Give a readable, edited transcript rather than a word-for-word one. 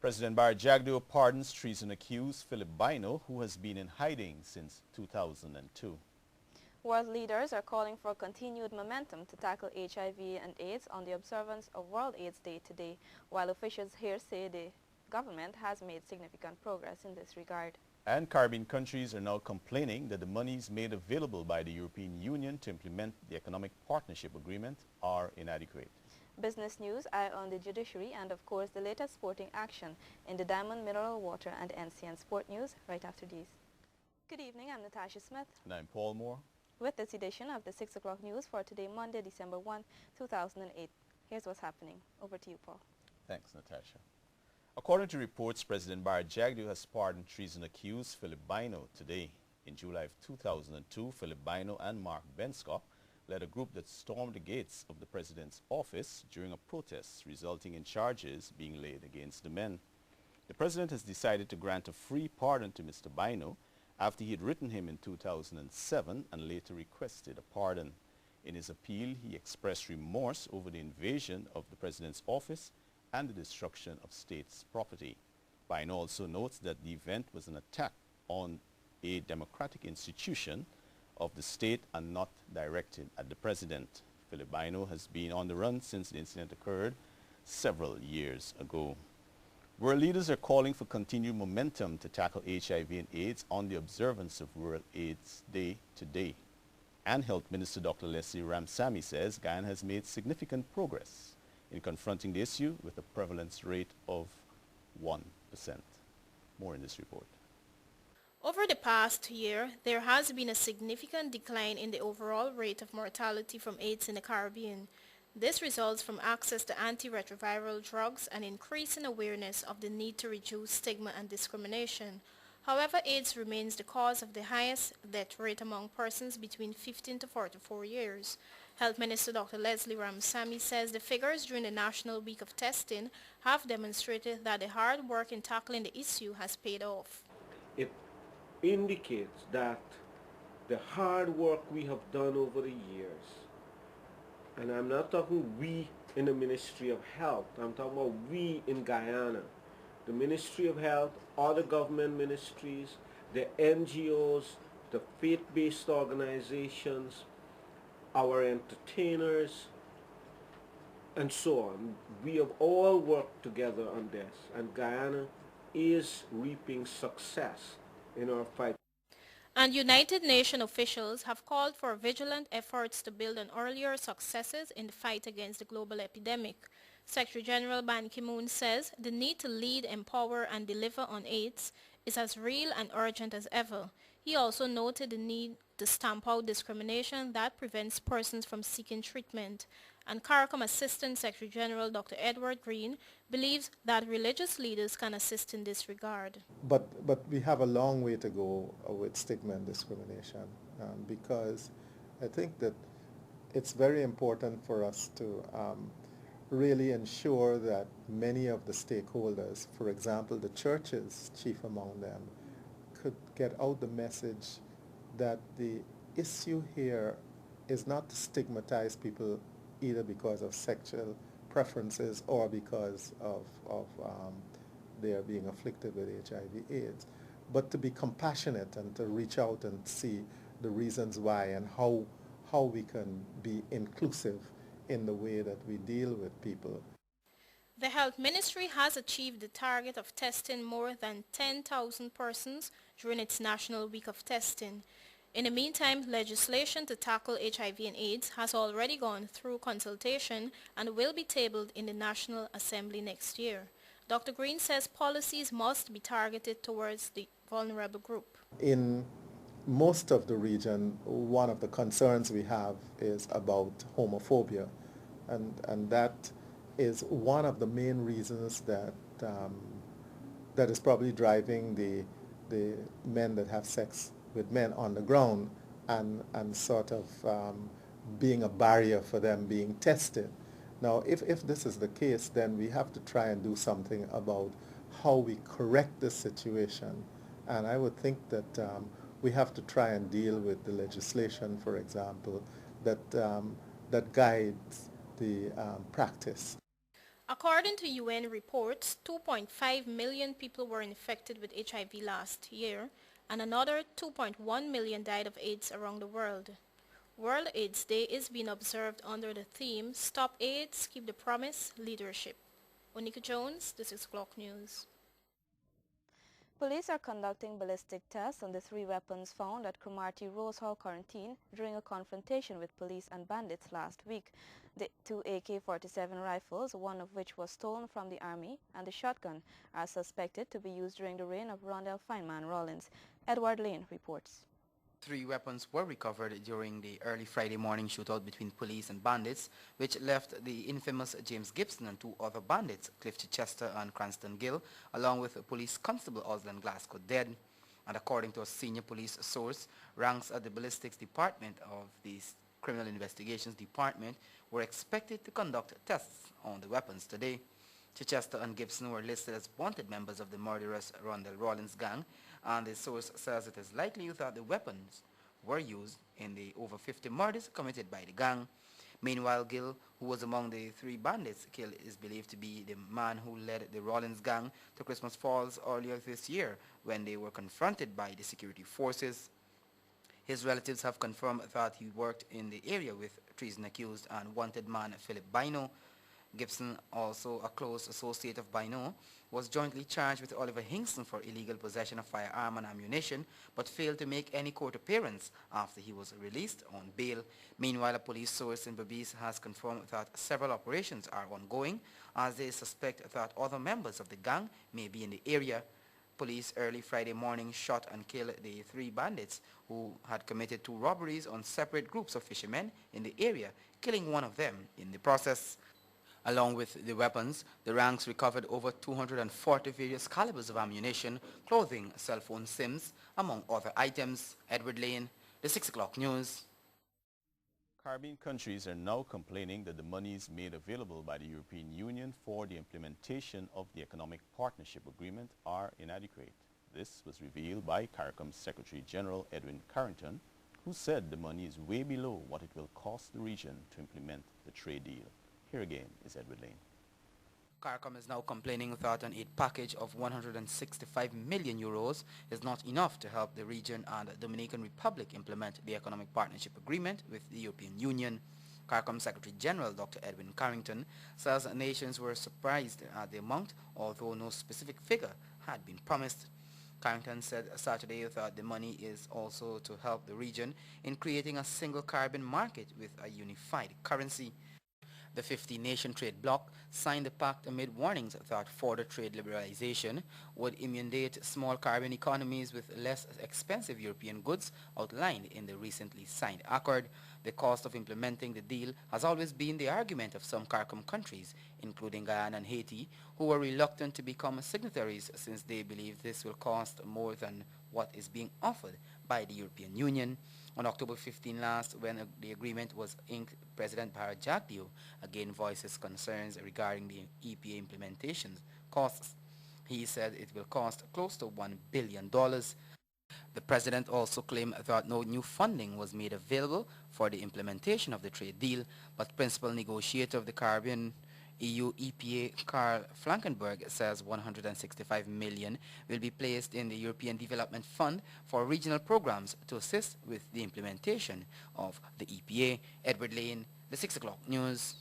President Barry Jagdeo pardons treason-accused Philip Bino, who has been in hiding since 2002. World leaders are calling for continued momentum to tackle HIV and AIDS on the observance of World AIDS Day today, while officials here say the government has made significant progress in this regard. And Caribbean countries are now complaining that the monies made available by the European Union to implement the Economic Partnership Agreement are inadequate. Business news, eye on the judiciary, and of course the latest sporting action in the Diamond Mineral Water and NCN Sport News right after these. Good evening, I'm Natasha Smith. And I'm Paul Moore. With this edition of the 6 o'clock news for today, Monday, December 1, 2008. Here's what's happening. Over to you, Paul. Thanks, Natasha. According to reports, President Barry Jagdeo has pardoned treason-accused Philip Bino today. In July of 2002, Philip Bino and Mark Benskop led a group that stormed the gates of the president's office during a protest, resulting in charges being laid against the men. The president has decided to grant a free pardon to Mr. Bino after he had written him in 2007 and later requested a pardon. In his appeal, he expressed remorse over the invasion of the president's office and the destruction of state's property. Bino also notes that the event was an attack on a democratic institution of the state and not directed at the president. Philip Bino has been on the run since the incident occurred several years ago. World leaders are calling for continued momentum to tackle HIV and AIDS on the observance of World AIDS Day today. And Health Minister Dr. Leslie Ramsamy says Guyana has made significant progress in confronting the issue with a prevalence rate of 1%. More in this report. Over the past year, there has been a significant decline in the overall rate of mortality from AIDS in the Caribbean. This results from access to antiretroviral drugs and increasing awareness of the need to reduce stigma and discrimination. However, AIDS remains the cause of the highest death rate among persons between 15 to 44 years. Health Minister Dr. Leslie Ramsamy says the figures during the National Week of Testing have demonstrated that the hard work in tackling the issue has paid off. It indicates that the hard work we have done over the years, and I'm not talking we in the Ministry of Health, I'm talking about we in Guyana, the Ministry of Health, other government ministries, the NGOs, the faith-based organizations, our entertainers, and so on. We have all worked together on this, and Guyana is reaping success in our fight. And United Nations officials have called for vigilant efforts to build on earlier successes in the fight against the global epidemic. Secretary General Ban Ki-moon says the need to lead, empower, and deliver on AIDS is as real and urgent as ever. He also noted the need to stamp out discrimination that prevents persons from seeking treatment. And CARICOM Assistant Secretary General Dr. Edward Green believes that religious leaders can assist in this regard. But we have a long way to go with stigma and discrimination because I think that it's very important for us to really ensure that many of the stakeholders, for example the churches, chief among them, could get out the message that the issue here is not to stigmatize people either because of sexual preferences or because of their being afflicted with HIV/AIDS, but to be compassionate and to reach out and see the reasons why and how we can be inclusive in the way that we deal with people. The Health Ministry has achieved the target of testing more than 10,000 persons during its National Week of Testing. In the meantime, legislation to tackle HIV and AIDS has already gone through consultation and will be tabled in the National Assembly next year. Dr. Green says policies must be targeted towards the vulnerable group. In most of the region, one of the concerns we have is about homophobia, and that is one of the main reasons that that is probably driving the men that have sex with men on the ground and sort of being a barrier for them being tested. Now, if this is the case, then we have to try and do something about how we correct this situation. And I would think that we have to try and deal with the legislation, for example, that guides the practice. According to UN reports, 2.5 million people were infected with HIV last year, and another 2.1 million died of AIDS around the world. World AIDS Day is being observed under the theme Stop AIDS, Keep the Promise, Leadership. Onika Jones, This is Clock News. Police are conducting ballistic tests on the 3 weapons found at Cromarty Rose Hall Quarantine during a confrontation with police and bandits last week. The 2 AK-47 rifles, one of which was stolen from the Army, and the shotgun are suspected to be used during the reign of Rondell Feynman Rawlins. Edward Lane reports. 3 weapons were recovered during the early Friday morning shootout between police and bandits, which left the infamous James Gibson and 2 other bandits, Cliff Chichester and Cranston Gill, along with police constable Osland Glasgow, dead. And according to a senior police source, ranks at the ballistics department of the Criminal Investigations Department were expected to conduct tests on the weapons today. Chichester and Gibson were listed as wanted members of the murderous Rondell Rawlins gang, and the source says it is likely that the weapons were used in the over 50 murders committed by the gang. Meanwhile, Gill, who was among the 3 bandits killed, is believed to be the man who led the Rawlins gang to Christmas Falls earlier this year when they were confronted by the security forces. His relatives have confirmed that he worked in the area with treason accused and wanted man Philip Bino. Gibson, also a close associate of Bino, was jointly charged with Oliver Hingston for illegal possession of firearm and ammunition, but failed to make any court appearance after he was released on bail. Meanwhile, a police source in Berbice has confirmed that several operations are ongoing, as they suspect that other members of the gang may be in the area. Police early Friday morning shot and killed the 3 bandits who had committed 2 robberies on separate groups of fishermen in the area, killing one of them in the process. Along with the weapons, the ranks recovered over 240 various calibers of ammunition, clothing, cell phone SIMs, among other items. Edward Lane, the 6 o'clock news. Caribbean countries are now complaining that the monies made available by the European Union for the implementation of the Economic Partnership Agreement are inadequate. This was revealed by CARICOM's Secretary General Edwin Carrington, who said the money is way below what it will cost the region to implement the trade deal. Here again is Edward Lane. CARICOM is now complaining that an aid package of 165 million euros is not enough to help the region and the Dominican Republic implement the Economic Partnership Agreement with the European Union. CARICOM Secretary General Dr. Edwin Carrington says nations were surprised at the amount, although no specific figure had been promised. Carrington said Saturday that the money is also to help the region in creating a single Caribbean market with a unified currency. The 50-nation trade bloc signed the pact amid warnings that further trade liberalization would inundate small Caribbean economies with less expensive European goods outlined in the recently signed accord. The cost of implementing the deal has always been the argument of some CARICOM countries, including Guyana and Haiti, who were reluctant to become signatories since they believe this will cost more than what is being offered by the European Union. On October 15 last, when the agreement was inked, President Barra Jagdeo again voices concerns regarding the EPA implementation costs. He said it will cost close to $1 billion. The president also claimed that no new funding was made available for the implementation of the trade deal, but principal negotiator of the Caribbean EU EPA Karl Flankenberg says 165 million will be placed in the European Development Fund for regional programs to assist with the implementation of the EPA. Edward Lane, the 6 o'clock news.